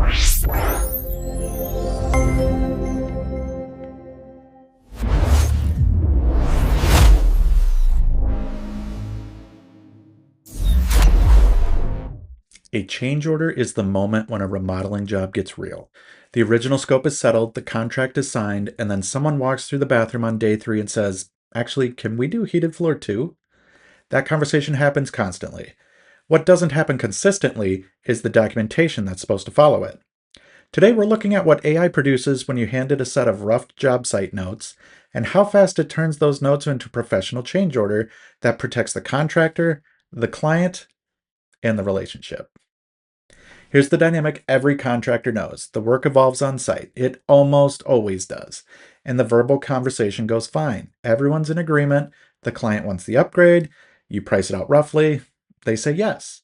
A change order is the moment when a remodeling job gets real. The original scope is settled, the contract is signed, and then someone walks through the bathroom on day 3 and says, "Actually, can we do heated floor too?" That conversation happens constantly. What doesn't happen consistently is the documentation that's supposed to follow it. Today, we're looking at what AI produces when you hand it a set of rough job site notes and how fast it turns those notes into a professional change order that protects the contractor, the client, and the relationship. Here's the dynamic every contractor knows. The work evolves on site. It almost always does. And the verbal conversation goes fine. Everyone's in agreement. The client wants the upgrade. You price it out roughly. They say yes.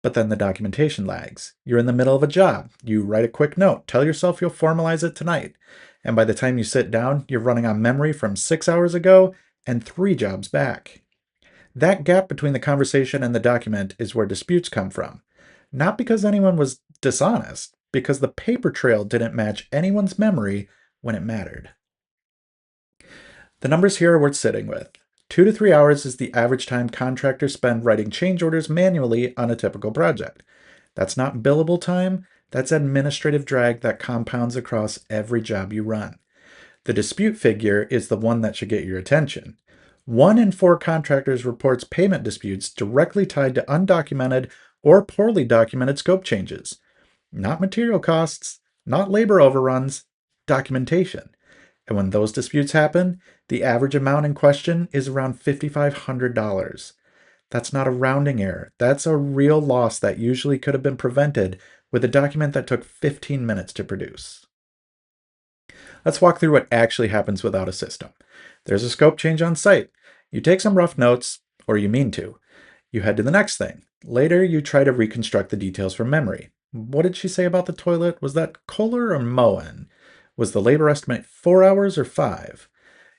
But then the documentation lags. You're in the middle of a job. You write a quick note. Tell yourself you'll formalize it tonight. And by the time you sit down, you're running on memory from 6 hours ago and 3 jobs back. That gap between the conversation and the document is where disputes come from. Not because anyone was dishonest, because the paper trail didn't match anyone's memory when it mattered. The numbers here are worth sitting with. 2 to 3 hours is the average time contractors spend writing change orders manually on a typical project. That's not billable time, that's administrative drag that compounds across every job you run. The dispute figure is the one that should get your attention. 1 in 4 contractors reports payment disputes directly tied to undocumented or poorly documented scope changes. Not material costs, not labor overruns, documentation. And when those disputes happen, the average amount in question is around $5,500. That's not a rounding error. That's a real loss that usually could have been prevented with a document that took 15 minutes to produce. Let's walk through what actually happens without a system. There's a scope change on site. You take some rough notes, or you mean to. You head to the next thing. Later, you try to reconstruct the details from memory. What did she say about the toilet? Was that Kohler or Moen? Was the labor estimate 4 hours or 5?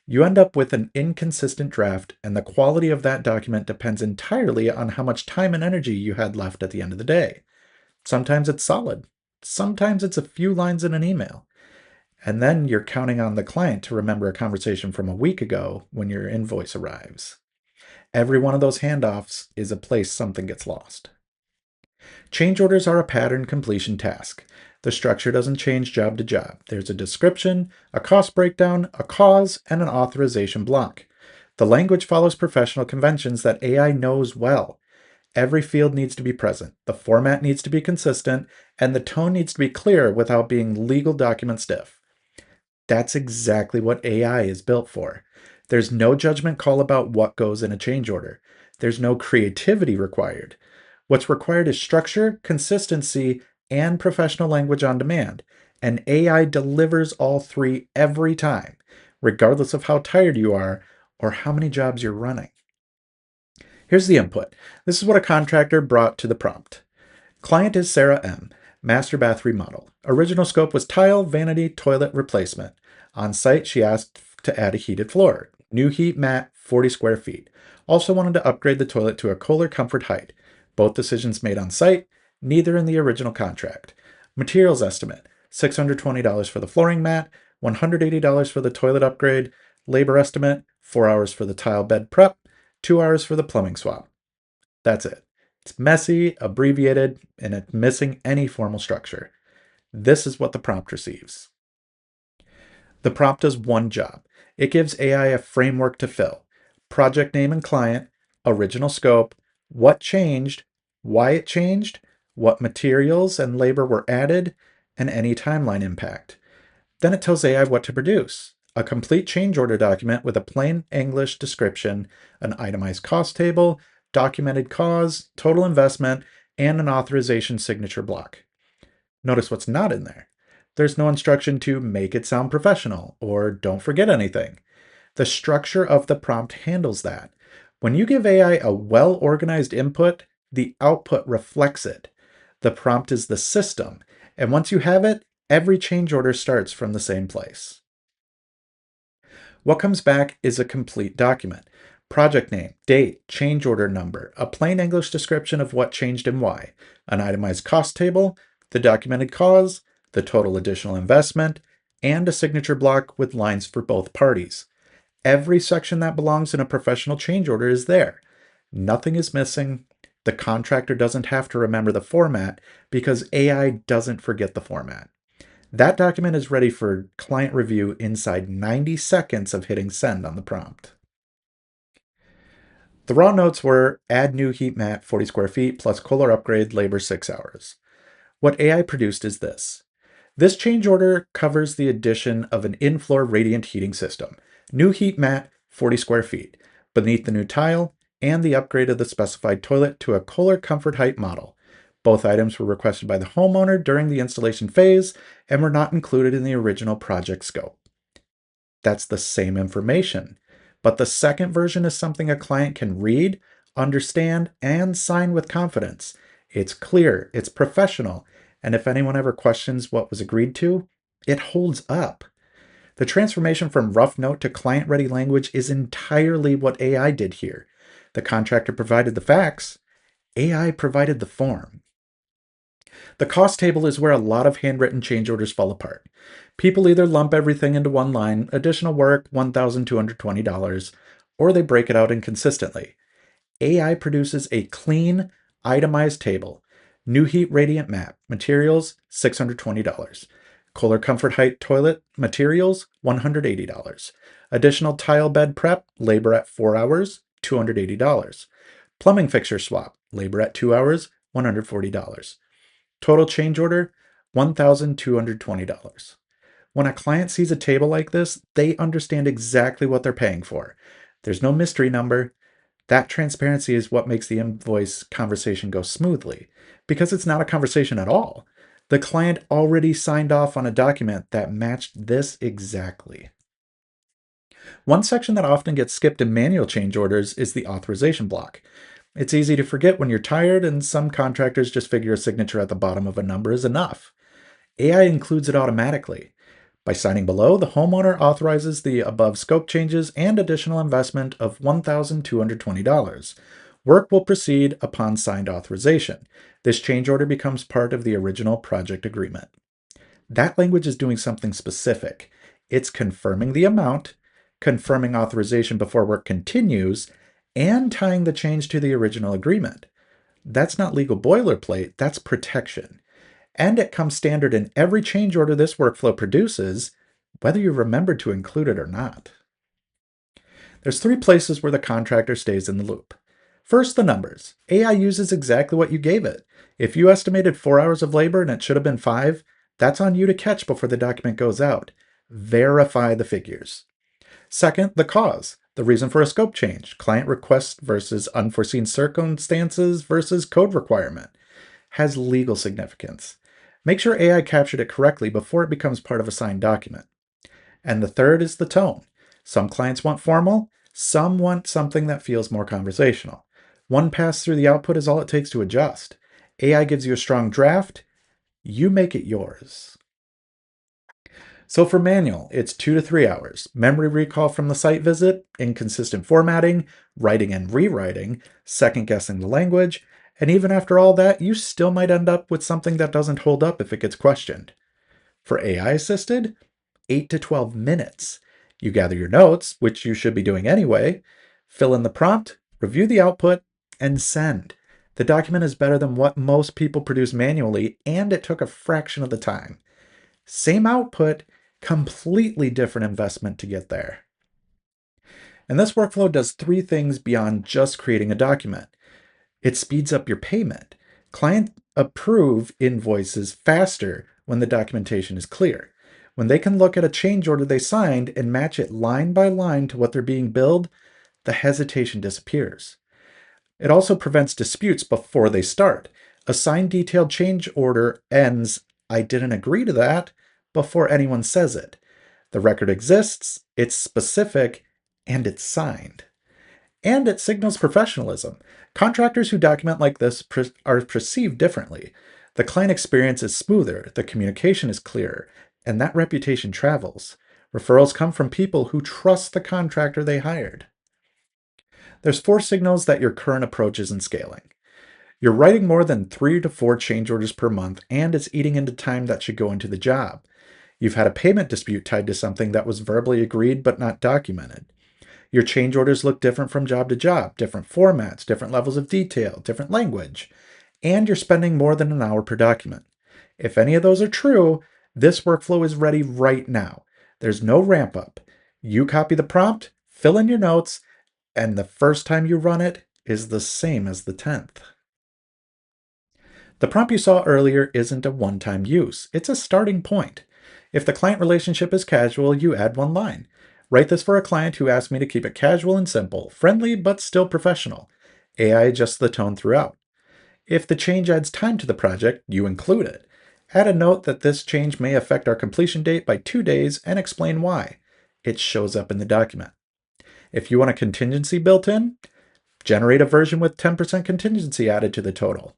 You end up with an inconsistent draft, and the quality of that document depends entirely on how much time and energy you had left at the end of the day. Sometimes it's solid. Sometimes it's a few lines in an email. And then you're counting on the client to remember a conversation from a week ago when your invoice arrives. Every one of those handoffs is a place something gets lost. Change orders are a pattern completion task. The structure doesn't change job to job. There's a description, a cost breakdown, a cause, and an authorization block. The language follows professional conventions that AI knows well. Every field needs to be present, the format needs to be consistent, and the tone needs to be clear without being legal document stiff. That's exactly what AI is built for. There's no judgment call about what goes in a change order. There's no creativity required. What's required is structure, consistency, and professional language on demand. And AI delivers all 3 every time, regardless of how tired you are or how many jobs you're running. Here's the input. This is what a contractor brought to the prompt. Client is Sarah M., master bath remodel. Original scope was tile, vanity, toilet replacement. On site, she asked to add a heated floor. New heat mat, 40 square feet. Also wanted to upgrade the toilet to a Kohler comfort height. Both decisions made on site, neither in the original contract. Materials estimate, $620 for the flooring mat, $180 for the toilet upgrade. Labor estimate, 4 hours for the tile bed prep, 2 hours for the plumbing swap. That's it. It's messy, abbreviated, and it's missing any formal structure. This is what the prompt receives. The prompt does one job. It gives AI a framework to fill. Project name and client, original scope, what changed, why it changed, what materials and labor were added, and any timeline impact. Then it tells AI what to produce. A complete change order document with a plain English description, an itemized cost table, documented cause, total investment, and an authorization signature block. Notice what's not in there. There's no instruction to make it sound professional or don't forget anything. The structure of the prompt handles that. When you give AI a well-organized input, the output reflects it. The prompt is the system, and once you have it, every change order starts from the same place. What comes back is a complete document. Project name, date, change order number, a plain English description of what changed and why, an itemized cost table, the documented cause, the total additional investment, and a signature block with lines for both parties. Every section that belongs in a professional change order is there. Nothing is missing. The contractor doesn't have to remember the format because AI doesn't forget the format. That document is ready for client review inside 90 seconds of hitting send on the prompt. The raw notes were add new heat mat 40 square feet plus Kohler upgrade labor 6 hours. What AI produced is this. This change order covers the addition of an in-floor radiant heating system, new heat mat 40 square feet, beneath the new tile, and the upgrade of the specified toilet to a Kohler comfort height model. Both items were requested by the homeowner during the installation phase and were not included in the original project scope. That's the same information, but the second version is something a client can read, understand, and sign with confidence. It's clear, it's professional, and if anyone ever questions what was agreed to, it holds up. The transformation from rough note to client ready language is entirely what AI did here. The contractor provided the facts, AI provided the form. The cost table is where a lot of handwritten change orders fall apart. People either lump everything into one line, additional work, $1,220, or they break it out inconsistently. AI produces a clean, itemized table. New heat radiant mat, materials, $620. Kohler comfort height toilet, materials, $180. Additional tile bed prep, labor at 4 hours, $280. Plumbing fixture swap, labor at 2 hours, $140. Total change order, $1,220. When a client sees a table like this, they understand exactly what they're paying for. There's no mystery number. That transparency is what makes the invoice conversation go smoothly, because it's not a conversation at all. The client already signed off on a document that matched this exactly. One section that often gets skipped in manual change orders is the authorization block. It's easy to forget when you're tired, and some contractors just figure a signature at the bottom of a number is enough. AI includes it automatically. By signing below, the homeowner authorizes the above scope changes and additional investment of $1,220. Work will proceed upon signed authorization. This change order becomes part of the original project agreement. That language is doing something specific. It's confirming the amount, confirming authorization before work continues, and tying the change to the original agreement. That's not legal boilerplate, that's protection. And it comes standard in every change order this workflow produces, whether you remember to include it or not. There's 3 places where the contractor stays in the loop. First, the numbers. AI uses exactly what you gave it. If you estimated 4 hours of labor and it should have been 5, that's on you to catch before the document goes out. Verify the figures. Second, the cause. The reason for a scope change. Client request versus unforeseen circumstances versus code requirement. Has legal significance. Make sure AI captured it correctly before it becomes part of a signed document. And the third is the tone. Some clients want formal, some want something that feels more conversational. One pass through the output is all it takes to adjust. AI gives you a strong draft, you make it yours. So for manual, it's 2 to 3 hours. Memory recall from the site visit, inconsistent formatting, writing and rewriting, second guessing the language, and even after all that, you still might end up with something that doesn't hold up if it gets questioned. For AI assisted, 8 to 12 minutes. You gather your notes, which you should be doing anyway, fill in the prompt, review the output, and send. The document is better than what most people produce manually, and it took a fraction of the time. Same output, completely different investment to get there. And this workflow does 3 things beyond just creating a document. It speeds up your payment. Client approve invoices faster when the documentation is clear. When they can look at a change order they signed and match it line by line to what they're being billed, the hesitation disappears. It also prevents disputes before they start. A signed detailed change order ends, I didn't agree to that, before anyone says it. The record exists, it's specific, and it's signed. And it signals professionalism. Contractors who document like this are perceived differently. The client experience is smoother, the communication is clearer, and that reputation travels. Referrals come from people who trust the contractor they hired. There's 4 signals that your current approach isn't scaling. You're writing more than 3 to 4 change orders per month, and it's eating into time that should go into the job. You've had a payment dispute tied to something that was verbally agreed but not documented. Your change orders look different from job to job, different formats, different levels of detail, different language, and you're spending more than an hour per document. If any of those are true, this workflow is ready right now. There's no ramp up. You copy the prompt, fill in your notes, and the first time you run it is the same as the 10th. The prompt you saw earlier isn't a one-time use. It's a starting point. If the client relationship is casual, you add one line. Write this for a client who asked me to keep it casual and simple, friendly but still professional. AI adjusts the tone throughout. If the change adds time to the project, you include it. Add a note that this change may affect our completion date by 2 days and explain why. It shows up in the document. If you want a contingency built in, generate a version with 10% contingency added to the total.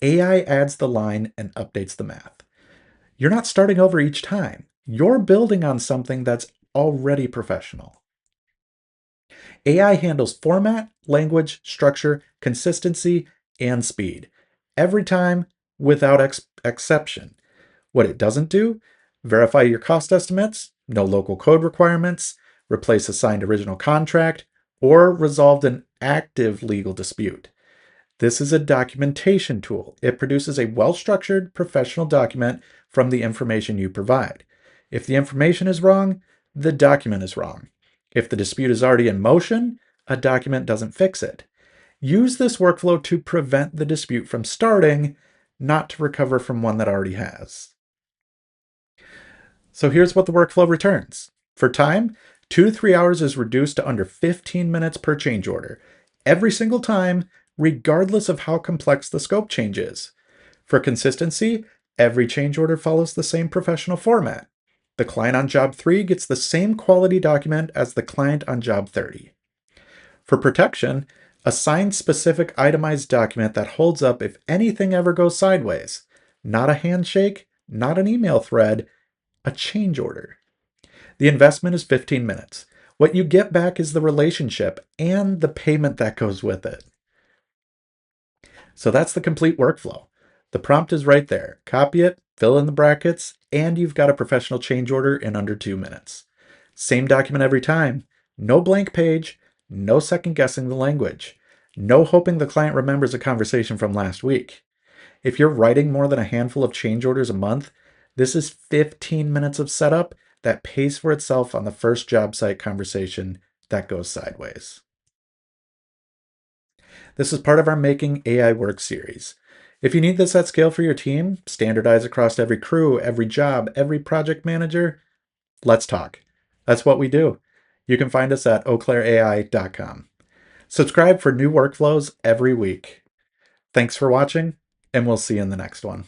AI adds the line and updates the math. You're not starting over each time. You're building on something that's already professional. AI handles format, language, structure, consistency, and speed. Every time, without exception. What it doesn't do: verify your cost estimates, no local code requirements, replace a signed original contract, or resolved an active legal dispute. This is a documentation tool. It produces a well-structured, professional document from the information you provide. If the information is wrong, the document is wrong. If the dispute is already in motion, a document doesn't fix it. Use this workflow to prevent the dispute from starting, not to recover from one that already has. So here's what the workflow returns. For time, 2 to 3 hours is reduced to under 15 minutes per change order, every single time, regardless of how complex the scope change is. For consistency, every change order follows the same professional format. The client on job 3 gets the same quality document as the client on job 30. For protection, assign specific itemized document that holds up if anything ever goes sideways. Not a handshake, not an email thread, a change order. The investment is 15 minutes. What you get back is the relationship and the payment that goes with it. So that's the complete workflow. The prompt is right there. Copy it, fill in the brackets, and you've got a professional change order in under 2 minutes. Same document every time. No blank page, no second guessing the language, no hoping the client remembers a conversation from last week. If you're writing more than a handful of change orders a month, this is 15 minutes of setup that pays for itself on the first job site conversation that goes sideways. This is part of our Making AI Work series. If you need this at scale for your team, standardize across every crew, every job, every project manager, let's talk. That's what we do. You can find us at eauclairai.com. Subscribe for new workflows every week. Thanks for watching, and we'll see you in the next one.